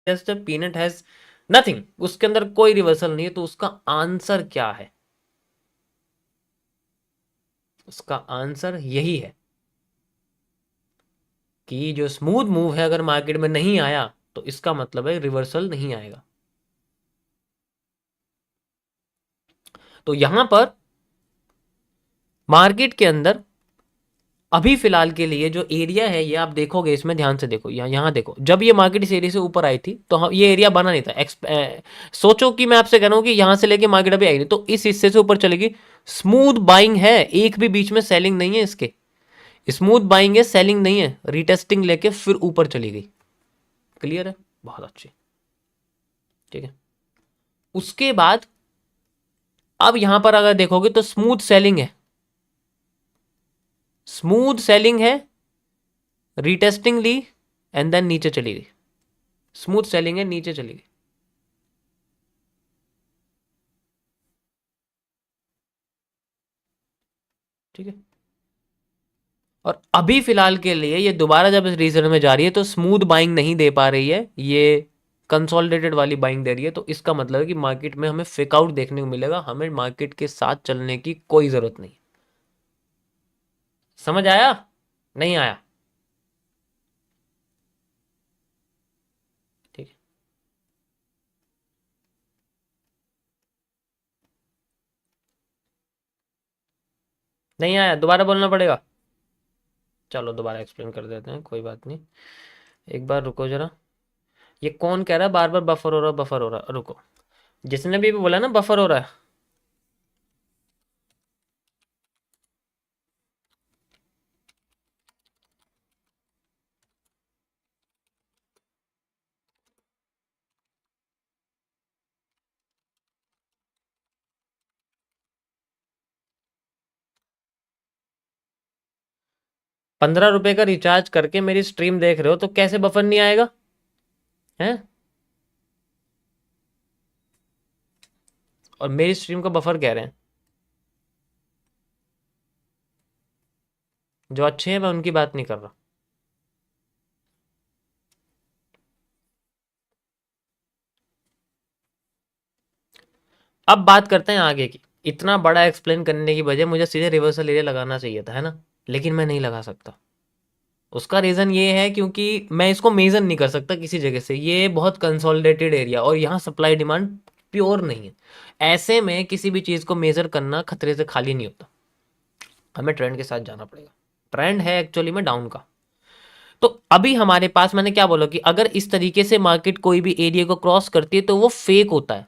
Just peanut has nothing, उसके अंदर कोई रिवर्सल नहीं है, तो उसका आंसर क्या है? उसका आंसर यही है कि जो स्मूथ मूव है अगर मार्केट में नहीं आया तो इसका मतलब है रिवर्सल नहीं आएगा। तो यहां पर मार्केट के अंदर अभी फिलहाल के लिए जो एरिया है, ये आप देखोगे, इसमें ध्यान से देखो, यहाँ देखो, जब ये मार्केट इस एरिया से ऊपर आई थी तो ये एरिया बना नहीं था। सोचो कि मैं आपसे कह रहा हूँ कि यहाँ से लेके मार्केट अभी आई नहीं, तो इस हिस्से से ऊपर चलेगी। स्मूथ बाइंग है, एक भी बीच में सेलिंग नहीं है इसके, स्मूथ बाइंग है, सेलिंग नहीं है, रिटेस्टिंग लेके फिर ऊपर चली गई। क्लियर है? बहुत अच्छी। ठीक है, उसके बाद अब यहां पर अगर देखोगे तो स्मूथ सेलिंग है, स्मूथ सेलिंग है, रिटेस्टिंग ली एंड देन नीचे चली गई। स्मूथ सेलिंग है, नीचे चली गई। ठीक है, और अभी फिलहाल के लिए ये दोबारा जब इस रीजन में जा रही है तो स्मूथ बाइंग नहीं दे पा रही है, ये कंसोलिडेटेड वाली बाइंग दे रही है। तो इसका मतलब है कि मार्केट में हमें फेक आउट देखने को मिलेगा, हमें मार्केट के साथ चलने की कोई जरूरत नहीं। समझ आया? नहीं आया? ठीक है, नहीं आया, दोबारा बोलना पड़ेगा। चलो दोबारा एक्सप्लेन कर देते हैं, कोई बात नहीं। एक बार रुको जरा, ये कौन कह रहा है बार बार बफर हो रहा, बफर हो रहा? रुको, जिसने भी बोला ना बफर हो रहा है, 15 रुपए का रिचार्ज करके मेरी स्ट्रीम देख रहे हो तो कैसे बफर नहीं आएगा? हैं? और मेरी स्ट्रीम का बफर कह रहे हैं। जो अच्छे हैं मैं उनकी बात नहीं कर रहा। अब बात करते हैं आगे की। इतना बड़ा एक्सप्लेन करने की बजाय मुझे सीधे रिवर्सल एरिया लगाना चाहिए था, है ना? लेकिन मैं नहीं लगा सकता। उसका रीज़न ये है क्योंकि मैं इसको मेजर नहीं कर सकता किसी जगह से, ये बहुत कंसोलिडेटेड एरिया और यहाँ सप्लाई डिमांड प्योर नहीं है। ऐसे में किसी भी चीज़ को मेजर करना खतरे से खाली नहीं होता, हमें ट्रेंड के साथ जाना पड़ेगा। ट्रेंड है एक्चुअली में डाउन का। तो अभी हमारे पास, मैंने क्या बोला कि अगर इस तरीके से मार्केट कोई भी एरिया को क्रॉस करती है तो वो फेक होता है,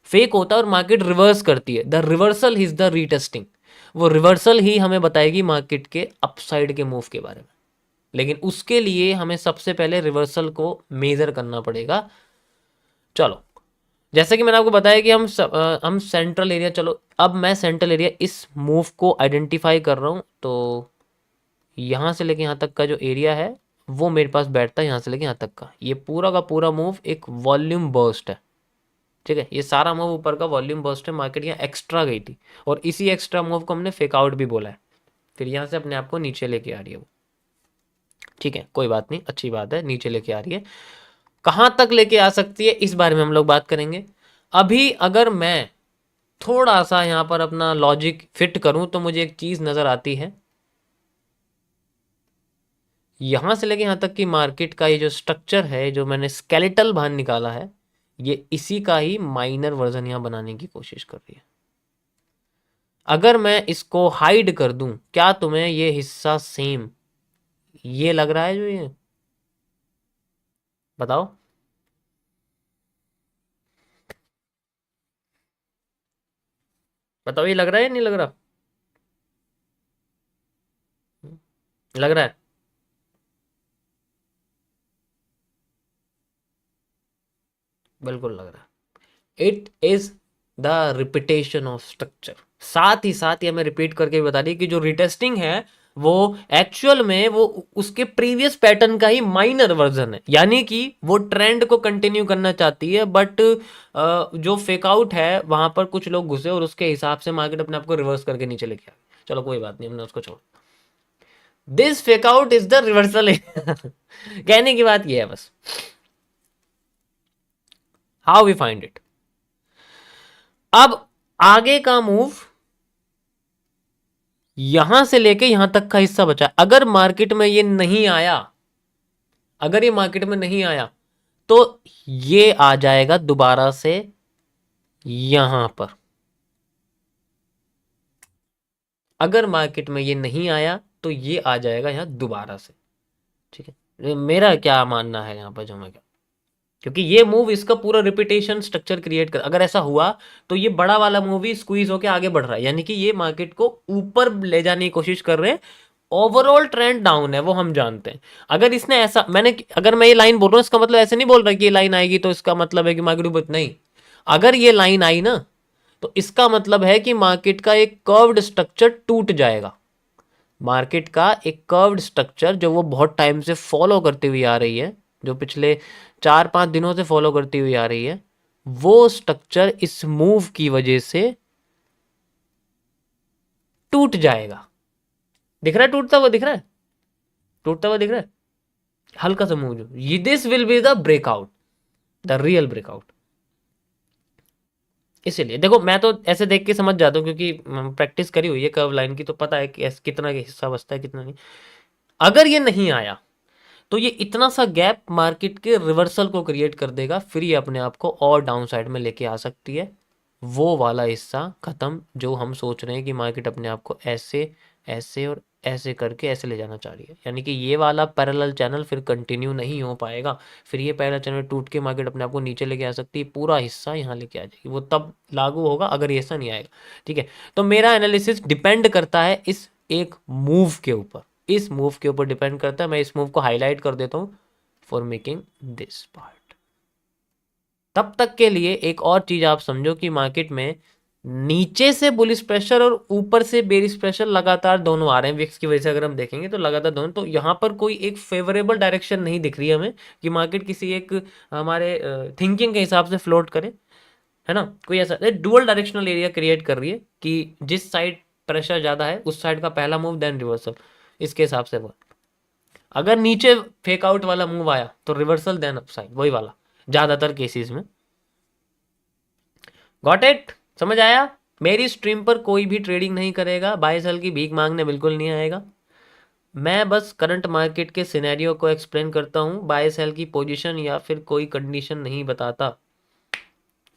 फेक होता है और मार्केट रिवर्स करती है। The reversal is the retesting. वो रिवर्सल ही हमें बताएगी मार्केट के अपसाइड के मूव के बारे में। लेकिन उसके लिए हमें सबसे पहले रिवर्सल को मेजर करना पड़ेगा। चलो, जैसे कि मैंने आपको बताया कि हम सेंट्रल एरिया, चलो अब मैं सेंट्रल एरिया इस मूव को आइडेंटिफाई कर रहा हूँ। तो यहाँ से लेके यहाँ तक का जो एरिया है वो मेरे पास बैठता है, यहाँ से लेके यहाँ तक का, ये पूरा का पूरा मूव एक वॉल्यूम बर्स्ट है। ठीक है, ये सारा मूव ऊपर का वॉल्यूम बर्स्ट है, मार्केट यहाँ एक्स्ट्रा गई थी और इसी एक्स्ट्रा मूव को हमने फेक आउट भी बोला है, फिर यहाँ से अपने आप को नीचे लेके आ रही है वो। ठीक है, कोई बात नहीं, अच्छी बात है, नीचे लेके आ रही है। कहाँ तक लेके आ सकती है इस बारे में हम लोग बात करेंगे। अभी अगर मैं थोड़ा सा यहाँ पर अपना लॉजिक फिट करूँ तो मुझे एक चीज़ नज़र आती है, यहाँ से लेके यहाँ तक की मार्केट का ये जो स्ट्रक्चर है, जो मैंने स्केलेटल बाहर निकाला है, ये इसी का ही माइनर वर्जन यहाँ बनाने की कोशिश कर रही है। अगर मैं इसको हाइड कर दूं, क्या तुम्हें ये हिस्सा सेम ये लग रहा है जो ये? बताओ, बताओ, ये लग रहा है या नहीं लग रहा? लग रहा है? बिल्कुल लग रहा है। It is the repetition of structure. साथ ही साथ ये हमें रिपीट करके भी बता रही है कि जो रिटेस्टिंग है वो एक्चुअल में वो उसके प्रीवियस पैटर्न का ही माइनर वर्जन है, यानी कि वो ट्रेंड को कंटिन्यू करना चाहती है, बट जो फेक आउट है वहां पर कुछ लोग घुसे और उसके हिसाब से मार्केट अपने आप को रिवर्स करके नीचे लेके आ गई। चलो कोई बात नहीं, हमने उसको छोड़। This fake out is the reversal कहने की बात ये है बस। How we find it. अब आगे का मूव यहां से लेके यहां तक का हिस्सा बचा, अगर मार्केट में ये नहीं आया, अगर ये मार्केट में नहीं आया तो ये आ जाएगा दोबारा से यहां पर। अगर मार्केट में ये नहीं आया तो ये आ जाएगा यहां दोबारा से। ठीक है, मेरा क्या मानना है यहां पर जो मैं, क्योंकि ये मूव इसका पूरा रिपीटेशन स्ट्रक्चर क्रिएट कर, अगर ऐसा हुआ तो ये बड़ा वाला मूव ही स्क्वीज होके आगे बढ़ रहा है, यानी कि ये मार्केट को ऊपर ले जाने की कोशिश कर रहे हैं। ओवरऑल ट्रेंड डाउन है वो हम जानते हैं। अगर इसने ऐसा, अगर मैं ये लाइन बोल रहा हूँ इसका मतलब ऐसे नहीं बोल रहा कि ये लाइन आएगी तो इसका मतलब है कि मार्केट ऊपर, नहीं। अगर ये लाइन आई ना तो इसका मतलब है कि मार्केट का एक कर्व्ड स्ट्रक्चर टूट जाएगा। मार्केट का एक कर्व्ड स्ट्रक्चर जो वो बहुत टाइम से फॉलो करती हुई आ रही है, जो पिछले 4-5 दिनों से फॉलो करती हुई आ रही है, वो स्ट्रक्चर इस मूव की वजह से टूट जाएगा। दिख रहा है टूटता हुआ, दिख रहा है टूटता हुआ, दिख रहा है हल्का सा मूव, जो ये this will be the breakout, the real breakout. इसीलिए देखो, मैं तो ऐसे देख के समझ जाता हूँ क्योंकि प्रैक्टिस करी हुई है कर्व लाइन की, तो पता है कि कितना हिस्सा बचता है कितना नहीं। अगर ये नहीं आया तो ये इतना सा गैप मार्केट के रिवर्सल को क्रिएट कर देगा, फिर ये अपने आप को और डाउन साइड में लेके आ सकती है। वो वाला हिस्सा खत्म जो हम सोच रहे हैं कि मार्केट अपने आप को ऐसे ऐसे और ऐसे करके ऐसे ले जाना चाह रही है, यानी कि ये वाला पैरेलल चैनल फिर कंटिन्यू नहीं हो पाएगा। फिर ये पैरेलल चैनल टूट के मार्केट अपने आप को नीचे लेके आ सकती है, पूरा हिस्सा यहाँ लेके आ जाएगी, वो तब लागू होगा अगर ये ऐसा नहीं आएगा। ठीक है, तो मेरा एनालिसिस डिपेंड करता है इस एक मूव के ऊपर, इस मूव के ऊपर डिपेंड करता है। मैं इस मूव को हाईलाइट कर देता हूँ फॉर मेकिंग दिस पार्ट। तब तक के लिए एक और चीज आप समझो कि मार्केट में नीचे से बुलिश प्रेशर और ऊपर से बेरिश प्रेशर लगातार दोनों आ रहे हैं विक्स की वजह से। अगर हम देखेंगे तो लगातार दोनों, तो यहाँ पर कोई एक फेवरेबल डायरेक्शन नहीं दिख रही है हमें कि मार्केट किसी एक हमारे थिंकिंग के हिसाब से फ्लोट करे, है ना। कोई ऐसा डुअल डायरेक्शनल एरिया क्रिएट कर रही है कि जिस साइड प्रेशर ज्यादा है उस साइड का पहला मूव देन रिवर्सल, इसके हिसाब से वो। अगर नीचे फेक आउट वाला मूव आया तो रिवर्सल देन अपसाइड, वही वाला ज्यादातर केसेस में। गॉट इट, समझ आया। मेरी स्ट्रीम पर कोई भी ट्रेडिंग नहीं करेगा, बाय सेल की भीख मांगने बिल्कुल नहीं आएगा। मैं बस करंट मार्केट के सिनेरियो को एक्सप्लेन करता हूँ, बाय सेल की पोजीशन या फिर कोई कंडीशन नहीं बताता।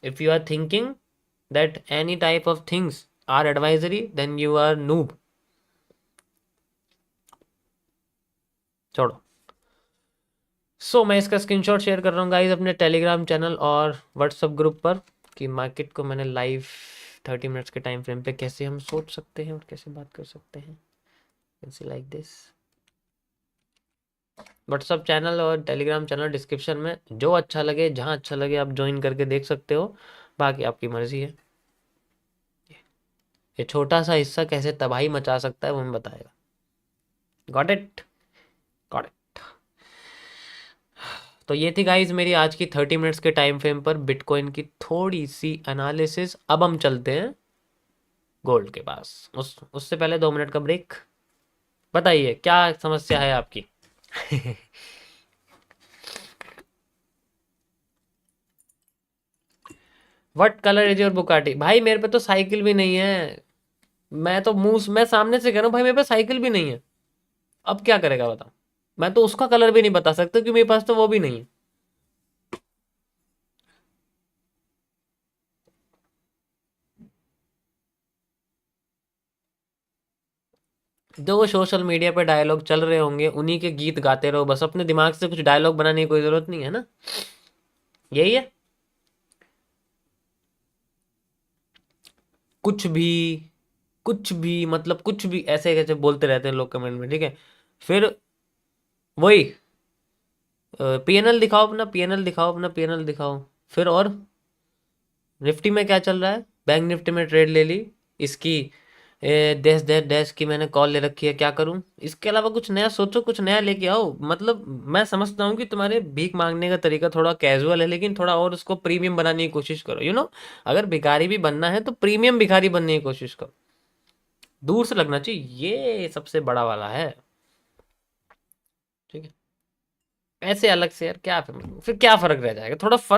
If you are thinking that any type of things are advisory then you are noob. छोड़ो। मैं इसका स्क्रीनशॉट शेयर कर रहा हूँ गाइज अपने टेलीग्राम चैनल और व्हाट्सएप ग्रुप पर कि मार्केट को मैंने लाइव 30 मिनट्स के टाइम फ्रेम पे कैसे हम सोच सकते हैं और कैसे बात कर सकते हैं, ऐसे लाइक दिस। व्हाट्सएप चैनल और टेलीग्राम चैनल डिस्क्रिप्शन में, जो अच्छा लगे जहाँ अच्छा लगे आप ज्वाइन करके देख सकते हो, बाकी आपकी मर्जी है। ये छोटा सा हिस्सा कैसे तबाही मचा सकता है वो हमें बताएगा। Got it, got it. तो ये थी गाइज मेरी आज की 30 मिनट्स के टाइम फ्रेम पर बिटकॉइन की थोड़ी सी एनालिसिस। अब हम चलते हैं गोल्ड के पास, उससे पहले 2 मिनट का ब्रेक। बताइए क्या समस्या है आपकी। What colour is your Bugatti? भाई मेरे पे तो साइकिल भी नहीं है। मैं तो मुंह मैं सामने से कह रहा हूँ भाई मेरे पे साइकिल भी नहीं है। अब क्या करेगा बताओ। मैं तो उसका कलर भी नहीं बता सकता क्योंकि मेरे पास तो वो भी नहीं है। जो सोशल मीडिया पे डायलॉग चल रहे होंगे उन्हीं के गीत गाते रहो बस, अपने दिमाग से कुछ डायलॉग बनाने की कोई जरूरत नहीं है ना। यही है। कुछ भी, कुछ भी मतलब कुछ भी ऐसे कैसे बोलते रहते हैं लोग कमेंट में, ठीक है। फिर वही पीएनएल दिखाओ अपना, पीएनएल दिखाओ अपना, पीएनएल दिखाओ। फिर और निफ्टी में क्या चल रहा है? बैंक निफ्टी में ट्रेड ले ली इसकी, डैश डैश डैश की मैंने कॉल ले रखी है, क्या करूं? इसके अलावा कुछ नया सोचो, कुछ नया लेके आओ। मतलब मैं समझता हूँ कि तुम्हारे भीख मांगने का तरीका थोड़ा कैजुअल है, लेकिन थोड़ा और उसको प्रीमियम बनाने की कोशिश करो, अगर भिखारी भी बनना है तो प्रीमियम भिखारी बनने की कोशिश करो। दूर से लगना चाहिए, ये सबसे बड़ा वाला है। ठीक है, ऐसे अलग से यार क्या फिर क्या फर्क रह जाएगा? थोड़ा फर्क